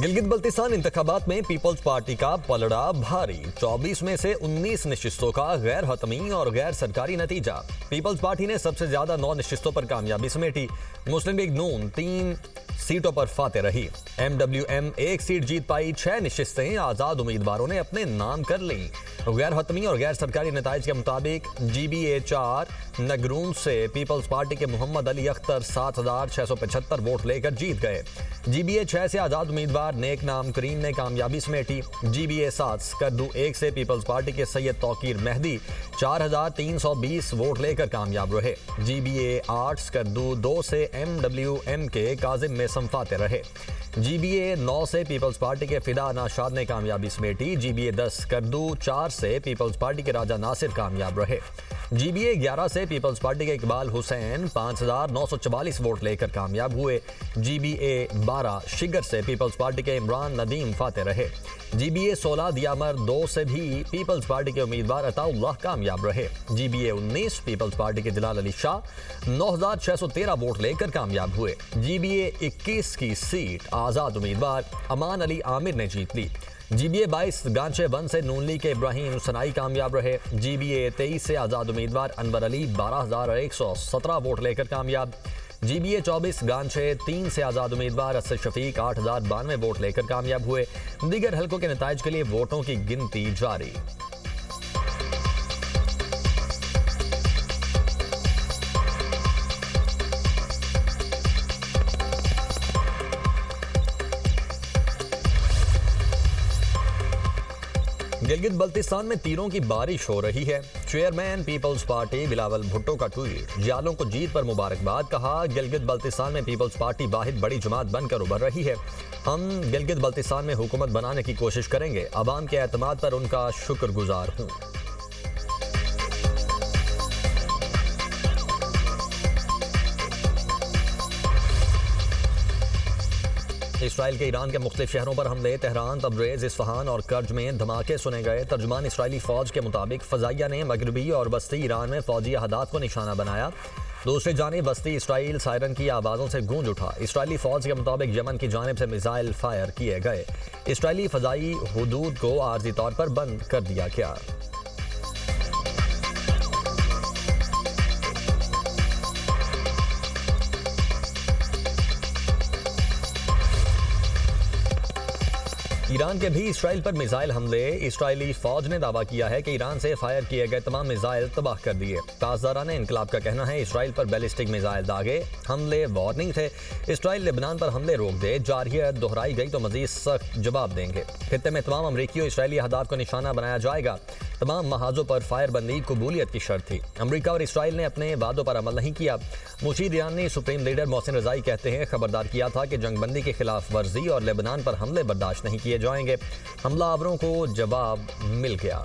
गिलगित बल्तिस्तान इंतखाबात में peoples party का पलड़ा भारी। 24 में से 19 नशिस्तों का गैर हतमी और गैर सरकारी नतीजा। पीपल्स पार्टी ने सबसे ज्यादा 9 नशिस्तों पर कामयाबी समेटी। मुस्लिम लीग नून 3 सीटों पर फाते रही। MWM 1 सीट जीत पाई। 6 नशिस्तें आजाद उम्मीदवारों ने अपने नाम कर लीं। गैर हतमी और गैर सरकारी नताइज के मुताबिक GBA 4 नगरून से पीपल्स पार्टी के मोहम्मद अली अख्तर 7,675 वोट लेकर जीत गए। GBA 6 से आजाद उम्मीदवार नेक नाम करीम ने कामयाबी समेटी। GBA 7 स्कर्दू 1 से पीपल्स पार्टी के सैयद तौकीर मेहदी 4,320 वोट लेकर कामयाब रहे। GBA 8 स्कर्दू 2 से MWM के काजिम में संफाते रहे। GBA 9 से पीपल्स पार्टी के फिदा नाशाद ने कामयाबी समेटी। GBA 10 स्कर्दू 4 से पीपल्स पार्टी के राजा नासिर कामयाब रहे। GBA 11 से पीपल्स पार्टी के इकबाल हुसैन 5,944 वोट लेकर कामयाब हुए। GBA 12 शिगर से पीपल्स पार्टी के इमरान नदीम फाते रहे। GBA 16 दियामर 2 से भी पीपल्स पार्टी के उम्मीदवार अताउल्लाह कामयाब रहे। GBA 19 पीपल्स पार्टी के जलाल अली शाह 9,613 वोट लेकर कामयाब हुए। GBA 21 की सीट आजाद उम्मीदवार अमान अली आमिर ने जीत ली। GBA 22 गांचे 1 से नून लीग के इब्राहिम सनाई कामयाब रहे। GBA 23 से आजाद उम्मीदवार अनवर अली 12,117 वोट लेकर कामयाब। GBA 24 गांचे 3 से आजाद उम्मीदवार असद शफीक 8,092 वोट लेकर कामयाब हुए। दीगर हलकों के नताइज के लिए वोटों की गिनती जारी। गिलगित बल्तिस्तान में तीरों की बारिश हो रही है। चेयरमैन पीपल्स पार्टी बिलावल भुट्टो का ट्वीट। जालों को जीत पर मुबारकबाद। कहा, गिलगित बल्तिस्तान में पीपल्स पार्टी वाहिद बड़ी जमात बनकर उभर रही है। हम गिलगित बल्तिस्तान में हुकूमत बनाने की कोशिश करेंगे। अवाम के एतमाद पर उनका शुक्रगुजार हूँ। इसराइल के ईरान के मुख्तलिफ शहरों पर हमले। तेहरान, तब्रेज़, इस्फहान और कर्ज में धमाके सुने गए। तर्जुमान इसराइली फौज के मुताबिक फ़ज़ाइया ने मगरबी और वस्ती ईरान में फौजी अहदाफ को निशाना बनाया। दूसरी जानिब वस्ती इसराइल सायरन की आवाज़ों से गूंज उठा। इसराइली फौज के मुताबिक यमन की जानिब से मिसाइल फायर किए गए। इसराइली फ़ज़ाई हुदूद को आर्जी तौर पर बंद कर दिया गया। ईरान के भी इसराइल पर मिसाइल हमले। इसराइली फौज ने दावा किया है कि ईरान से फायर किए गए तमाम मिसाइल तबाह कर दिए। ताजदारान इनकलाब का कहना है इसराइल पर बैलिस्टिक मिसाइल दागे। हमले वार्निंग थे। इसराइल लेबनान पर हमले रोक दे। जारहियत दोहराई गई तो मजीद सख्त जवाब देंगे। खित्ते में तमाम अमरीकी और इसराइली अहदाफ को निशाना बनाया जाएगा। तमाम महाजों पर फायरबंदी कबूलियत की शर्त थी। अमरीका और इसराइल ने अपने वादों पर अमल नहीं किया। मुशीद ईरानी सुप्रीम लीडर मोहसिन रजाई कहते हैं, खबरदार किया था कि जंगबंदी की खिलाफ वर्जी और लेबनान पर हमले बर्दाश्त नहीं किए जाएंगे। हमलावरों को जवाब मिल गया।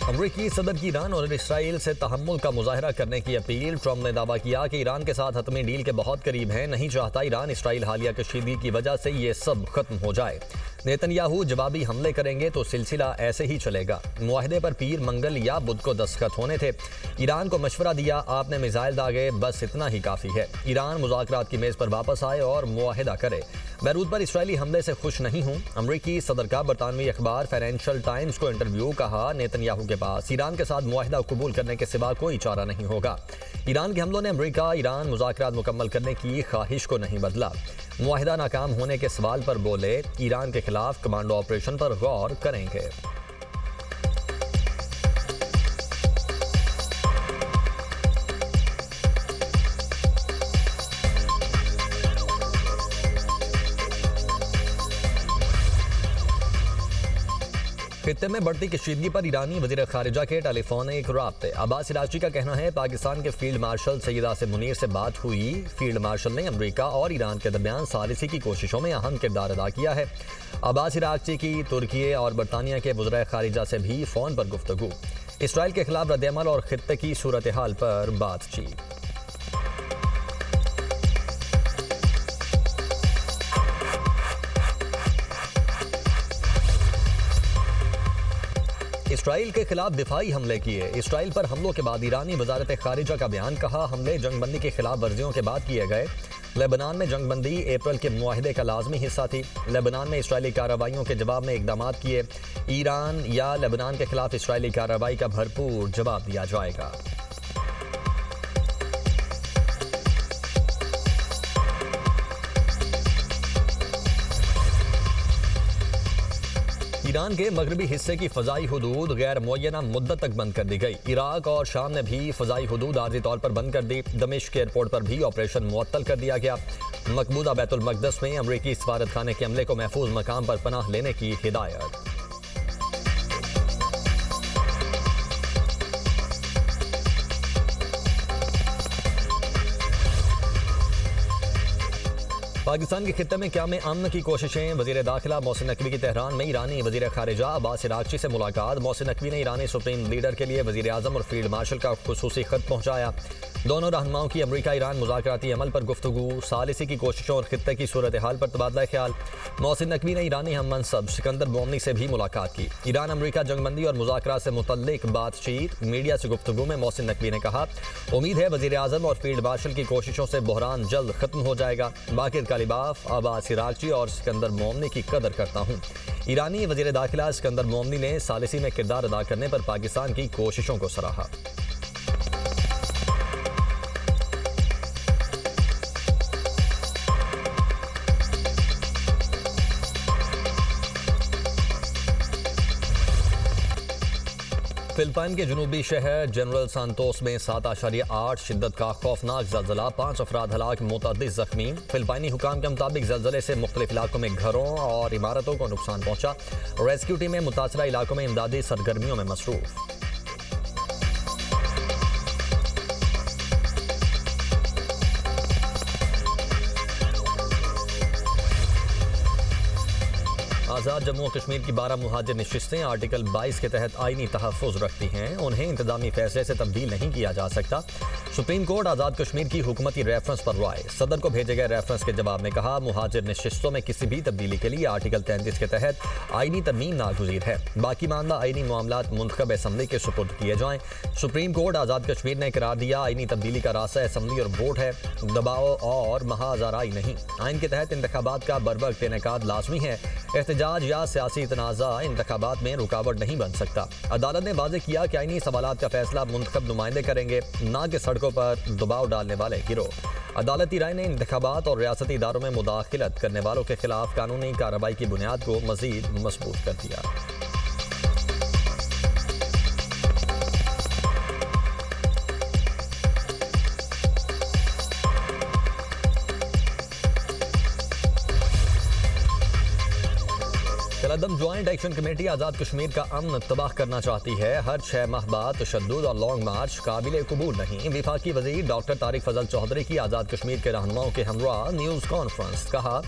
अमरीकी सदर की ईरान और इसराइल से तहम्मुल का मुजाहरा करने की अपील। ट्रंप ने दावा किया कि ईरान के साथ हतमी डील के बहुत करीब है। नहीं चाहता ईरान इसराइल हालिया कशीदगी की वजह से ये सब खत्म हो जाए। नेतन्याहू जवाबी हमले करेंगे तो सिलसिला ऐसे ही चलेगा। मुआहदे पर पीर, मंगल या बुध को दस्तखत होने थे। ईरान को मशवरा दिया, आपने मिसाइल दागे, बस इतना ही काफ़ी है। ईरान मुज़ाकरात की मेज़ पर वापस आए और मुआहदा करे। बैरूत पर इसराइली हमले से खुश नहीं हूँ। अमरीकी सदर का बरतानवी अखबार फाइनेंशियल टाइम्स को इंटरव्यू। कहा, नेतन्याहू के पास ईरान के साथ मुआहदा कबूल करने के सिवा कोई चारा नहीं होगा। ईरान के हमलों ने अमरीका ईरान मुज़ाकरात मुकम्मल करने की ख्वाहिश को नहीं बदला। मुआहदा नाकाम होने के सवाल पर बोले, ईरान के खिलाफ कमांडो ऑपरेशन पर गौर करेंगे। खित्ते में बढ़ती कशीदगी पर ईरानी वज़ीर ख़ारिजा के टेलीफोनिक राब्ते। अब्बास इराक़ची का कहना है, पाकिस्तान के फील्ड मार्शल सैयद आसिम मुनीर से बात हुई। फील्ड मार्शल ने अमरीका और ईरान के दरमियान सालिसी की कोशिशों में अहम किरदार अदा किया है। अब्बास इराक़ची की तुर्की और बरतानिया के वज़ीर ख़ारिजा से भी फ़ोन पर गुफ्तगू। इसराइल के खिलाफ रद्द-ए-अमल और खित्ते की सूरत हाल पर बातचीत। इसराइल के खिलाफ दिफाई हमले किए। इसराइल पर हमलों के बाद ईरानी वजारत खारिजा का बयान, कहा हमले जंगबंदी की खिलाफ वर्जियों के बाद किए गए। लेबनान में जंगबंदी अप्रैल के मुआहदे का लाजमी हिस्सा थी। लेबनान में इसराइली कार्रवाइयों के जवाब में इकदाम किए। ईरान या लेबनान के खिलाफ इसराइली कार्रवाई का भरपूर जवाब दिया जाएगा। ईरान के मगरबी हिस्से की फ़ज़ाई हुदूद गैर मुअय्यना मुद्दत तक बंद कर दी गई। इराक और शाम ने भी फ़ज़ाई हुदूद आर्जी तौर पर बंद कर दी। दमिश्क एयरपोर्ट पर भी ऑपरेशन मुअत्तल कर दिया गया। मकबूदा बैतुल मक़दस में अमरीकी सफारत खाने के अमले को महफूज मकाम पर पनाह लेने की हिदायत। पाकिस्तान के खित्ते में क़याम अमन की कोशिशें। वज़ीर दाखिला मोहसिन नकवी की तेहरान में ईरानी वज़ीर ख़ारिजा अब्बास अराग़ची से मुलाकात। मोहसिन नकवी ने ईरानी सुप्रीम लीडर के लिए वज़ीर आज़म और फील्ड मार्शल का खुसूसी ख़त पहुँचाया। दोनों रहनुमाओं की अमरीका ईरान मुज़ाकराती अमल पर गुफ्तगू, सालिसी की कोशिशों और खित्ते की सूरत हाल पर तबादला ख्याल। मोहसिन नकवी ने ईरानी हम मनसब सिकंदर मोमनी से भी मुलाकात की। ईरान अमरीका जंगबंदी और मुज़ाकरात से मुतल्लिक बातचीत। मीडिया से गुफ्तगू में मोहसिन नकवी ने कहा, उम्मीद है वज़ीर आज़म और फील्ड मार्शल की कोशिशों से बहरान जल्द ख़त्म हो जाएगा। बाकिर का लिबाफ अब्बास अराग़ची और सिकंदर मोमनी की कदर करता हूँ। ईरानी वज़ीर दाखिला सिकंदर मोमनी ने सालिसी में किरदार अदा करने पर पाकिस्तान की कोशिशों को सराहा। फिलिपाइन के जनूबी शहर जनरल सांतोस में 7.8 शिद्दत का खौफनाक जल्जला, 5 अफराद हलाक, मुतअद्दिद जख्मी। फिलिपाइनी हुकाम के मुताबिक जल्जले से मुख्तलिफ इलाकों में घरों और इमारतों को नुकसान पहुंचा। रेस्क्यू टीमें मुतासरा इलाकों में इमदादी सरगर्मियों में मसरूफ। आज़ाद जम्मू और कश्मीर की 12 मुहाजिर नशिस्तें आर्टिकल 22 के तहत आईनी तहफ़्फ़ुज़ रखती हैं। उन्हें इंतज़ामी फैसले से तब्दील नहीं किया जा सकता। सुप्रीम कोर्ट आज़ाद कश्मीर की हुकूमती रेफरेंस पर राय। सदर को भेजे गए रेफरेंस के जवाब में कहा, मुहाजिर नशिस्तों में किसी भी तब्दीली के लिए आर्टिकल 33 के तहत आईनी तरमीम नागुज़ीर है। बाकी मामला आईनी मामलात मुंतखब असम्बली के सुपुर्द किए जाएँ। सुप्रीम कोर्ट आज़ाद कश्मीर ने करार दिया, आईनी तब्दीली का रास्ता असम्बली और वोट है, दबाव और महाज़ाराई नहीं। आइन के तहत इंतखाबात का बरवक्त इनेकाद लाजमी है। एहतजाज या सियासी तनाज़ा इंतखाबात में रुकावट नहीं बन सकता। अदालत ने वाज़ेह किया कि आईनी सवालात का फैसला मुंतखब नुमाइंदे करेंगे, न कि सड़कों पर दबाव डालने वाले गिरोह। अदालती राय ने इंतखाबात और रियासती इदारों में मुदाखिलत करने वालों के खिलाफ कानूनी कार्रवाई की बुनियाद को मज़ीद मजबूत कर दिया। कलअदम joint action committee Azad Kashmir का अमन तबाह करना चाहती है। हर 6 माह बाद तशद्दुद और लॉन्ग मार्च काबिल कबूल नहीं। विफाकी वज़ीर डॉक्टर तारिक फजल चौधरी की आज़ाद कश्मीर के रहनुमाओं के हमरा न्यूज़ कॉन्फ्रेंस। कहा,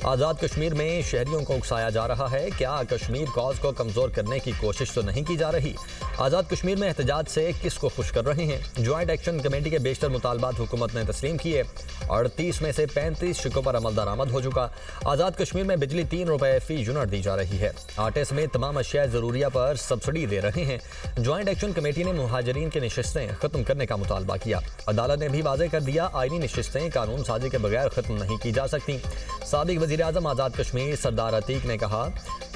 आज़ाद कश्मीर में शहरियों को उकसाया जा रहा है। क्या कश्मीर कॉज को कमज़ोर करने की कोशिश तो नहीं की जा रही? आज़ाद कश्मीर में एहतजाज से किसको खुश कर रहे हैं? ज्वाइंट एक्शन कमेटी के बेशतर मुतालबात हुकूमत ने तस्लीम किए। 38 में से 35 शिकों पर अमल दरामद हो चुका। आज़ाद कश्मीर में बिजली 3 रुपए फी यूनिट दी जा रही है। आटे समेत तमाम अशिया ज़रूरिया पर सब्सिडी दे रहे हैं। ज्वाइंट एक्शन कमेटी ने मुहाजिरीन की नशिस्तें खत्म करने का मुतालबा किया। अदालत ने भी वाज़ेह कर दिया, आईनी नशिस्तें कानून साजी के बगैर खत्म नहीं की जा सकती। साबिक वज़ीर आज़म आज़ाद कश्मीर सरदार अतीक ने कहा,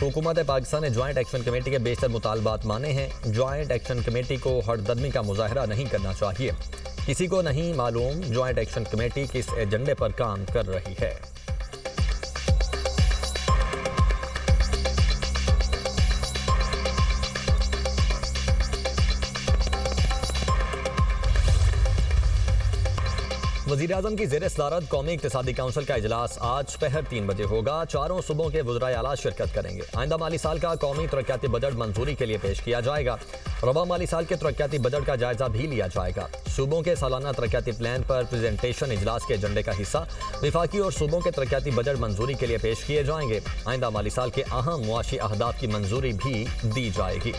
हुकूमत पाकिस्तान ने ज्वाइंट एक्शन कमेटी के बेशतर मुतालबात माने हैं। ज्वाइंट एक्शन कमेटी को हरदर्मी का मुजाहरा नहीं करना चाहिए। किसी को नहीं मालूम ज्वाइंट एक्शन कमेटी किस एजेंडे पर काम कर रही है। वज़ीर आज़म की ज़ेर सदारत कौमी इक़्तिसादी काउंसिल का इजलास आज पहर 3 बजे होगा। चारों सूबों के वज़राए आला शिरकत करेंगे। आइंदा माली साल का कौमी तरक्याती बजट मंजूरी के लिए पेश किया जाएगा। रवा माली साल के तरक्याती बजट का जायजा भी लिया जाएगा। सूबों के सालाना तरक्याती प्लान पर प्रेजेंटेशन इजलास के एजेंडे का हिस्सा। विफाकी और सूबों के तरक्याती बजट मंजूरी के लिए पेश किए जाएंगे। आइंदा माली साल के अहम मुआशी अहदाफ की मंजूरी भी दी जाएगी।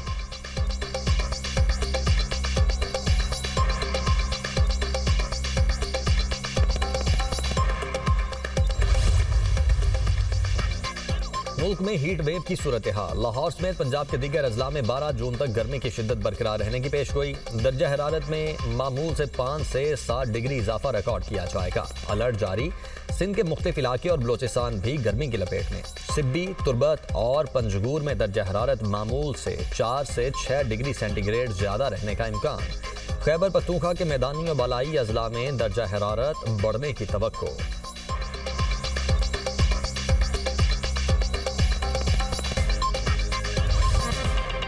मुल्क में हीट वेव की सूरत हाल। लाहौर समेत पंजाब के दीगर अजला में 12 जून तक गर्मी की शिद्दत बरकरार रहने की पेशगोई। दर्जा हरारत में मामूल से 5 से 7 डिग्री इजाफा रिकॉर्ड किया जाएगा। अलर्ट जारी। सिंध के मुख्तलिफ इलाके और बलोचिस्तान भी गर्मी की लपेट में। सिब्बी, तुर्बत और पंजगूर में दर्जा हरारत मामूल से 4 से 6 डिग्री सेंटीग्रेड ज्यादा रहने का इम्कान। खैबर पख्तूनख्वा के मैदानी और बालाई अजला में दर्जा हरारत बढ़ने की तवक्को।